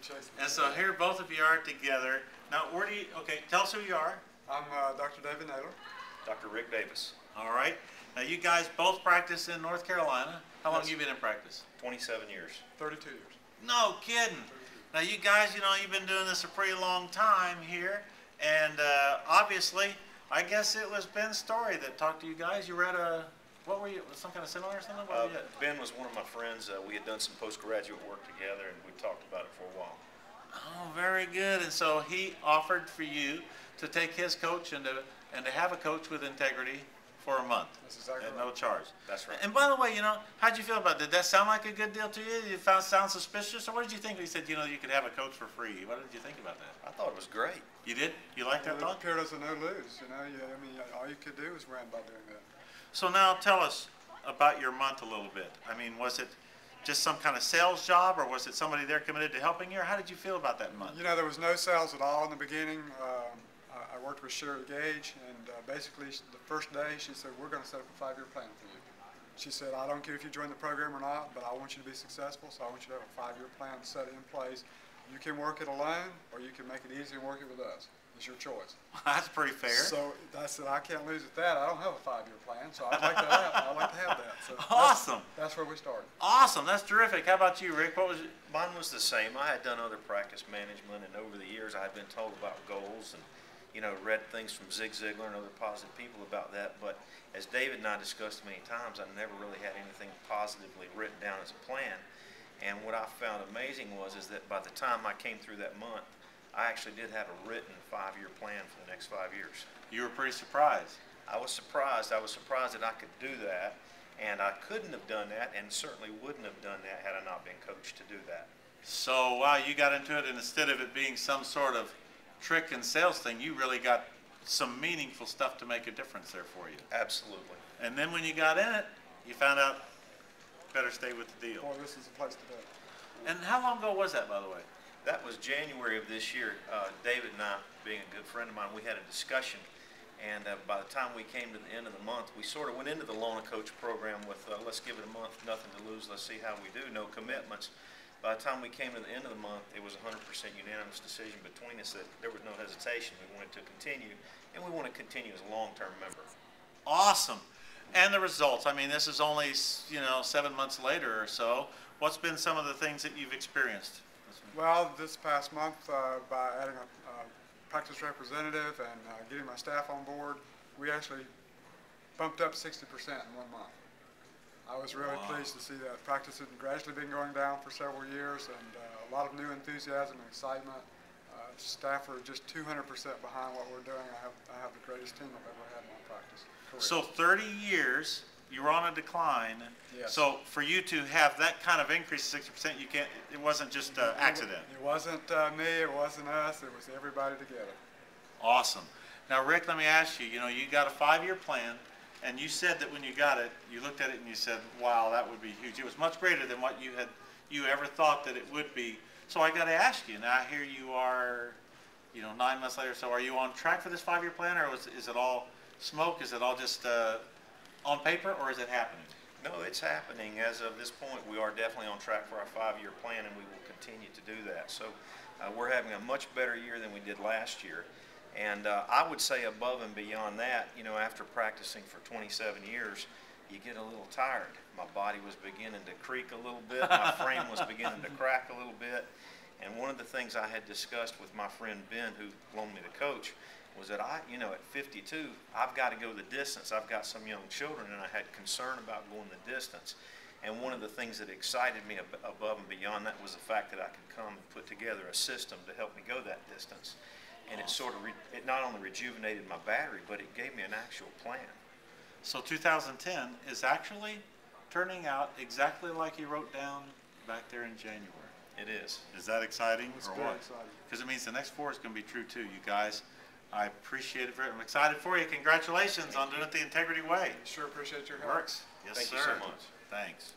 chasing. And so here both of you are together. Now, where do you, okay, tell us who you are. I'm Dr. David Naylor. Dr. Rick Davis. All right. Now, you guys both practice in North Carolina. How long have you been in practice? 27 years. 32 years. No kidding. Now, you guys, you know, you've been doing this a pretty long time here. And obviously, I guess it was Ben's story that talked to you guys. You were at a, what were you, some kind of seminar or something? What were you at? Ben was one of my friends. We had done some postgraduate work together, and we talked about it for a while. Oh, very good. And so he offered for you to take his coach and to have a coach with integrity for a month. That's exactly at right. no charge. That's right. And by the way, you know, how'd you feel about it? Did that sound like a good deal to you? Did it sound suspicious? Or what did you think when he said, you know, you could have a coach for free? What did you think about that? I thought it was great. You did? You liked that thought? It appeared as a no-lose. You know, I mean, all you could do was win by doing that. So now tell us about your month a little bit. I mean, was it just some kind of sales job, or was it somebody there committed to helping you, or how did you feel about that month? You know, there was no sales at all in the beginning. I worked with Sherry Gage, and basically the first day she said, we're going to set up a 5-year plan for you. She said, I don't care if you join the program or not, but I want you to be successful, so I want you to have a 5-year plan set in place. You can work it alone, or you can make it easy and work it with us. It's your choice. That's pretty fair. So I said, I can't lose at that. I don't have a 5-year plan, so I'd like to have that. So awesome. That's where we started. Awesome. That's terrific. How about you, Rick? What was it? Mine was the same. I had done other practice management, and over the years I had been told about goals and, you know, read things from Zig Ziglar and other positive people about that. But as David and I discussed many times, I never really had anything positively written down as a plan. And what I found amazing was that by the time I came through that month, I actually did have a written 5-year plan for the next 5 years. You were pretty surprised. I was surprised. I was surprised that I could do that, and I couldn't have done that, and certainly wouldn't have done that had I not been coached to do that. So, wow, you got into it, and instead of it being some sort of trick and sales thing, you really got some meaningful stuff to make a difference there for you. Absolutely. And then when you got in it, you found out better stay with the deal. Boy, this is the place to be. And how long ago was that, by the way? That was January of this year. David and I, being a good friend of mine, we had a discussion, and by the time we came to the end of the month, we sort of went into the Loan a Coach program with let's give it a month, nothing to lose, let's see how we do, no commitments. By the time we came to the end of the month, it was a 100% unanimous decision between us that there was no hesitation. We wanted to continue, and we want to continue as a long-term member. Awesome. And the results. I mean, this is only, you know, 7 months later or so. What's been some of the things that you've experienced? Well, this past month, by adding a practice representative and getting my staff on board, we actually bumped up 60% in 1 month. I was really pleased to see that. Practice had gradually been going down for several years, and a lot of new enthusiasm and excitement. Staff are just 200% behind what we're doing. I have the greatest team I've ever had in my practice career. So 30 years, you were on a decline. Yes. So for you to have that kind of increase, 60%, you can't. It wasn't just accident. It wasn't me. It wasn't us. It was everybody together. Awesome. Now, Rick, let me ask you. You know, you got a 5-year plan, and you said that when you got it, you looked at it and you said, "Wow, that would be huge." It was much greater than what you ever thought that it would be. So I got to ask you. Now here you are, you know, 9 months later. So are you on track for this 5-year plan, or is it all smoke? Is it all just on paper, or is it happening? No, it's happening. As of this point, we are definitely on track for our 5-year plan, and we will continue to do that. So we're having a much better year than we did last year. And I would say above and beyond that, you know, after practicing for 27 years, you get a little tired. My body was beginning to creak a little bit. My frame was beginning to crack a little bit. And one of the things I had discussed with my friend Ben, who loaned me the coach, was that you know, at 52, I've got to go the distance. I've got some young children, and I had concern about going the distance. And one of the things that excited me above and beyond that was the fact that I could come and put together a system to help me go that distance. And it sort of, it not only rejuvenated my battery, but it gave me an actual plan. So 2010 is actually turning out exactly like you wrote down back there in January. It is. Is that exciting? It's or very what? exciting. Because it means the next 4 is going to be true too, you guys. I appreciate it very much. I'm excited for you. Congratulations on doing it the integrity way. Sure appreciate your help. Works. Yes, Thank sir. you so much. Thanks.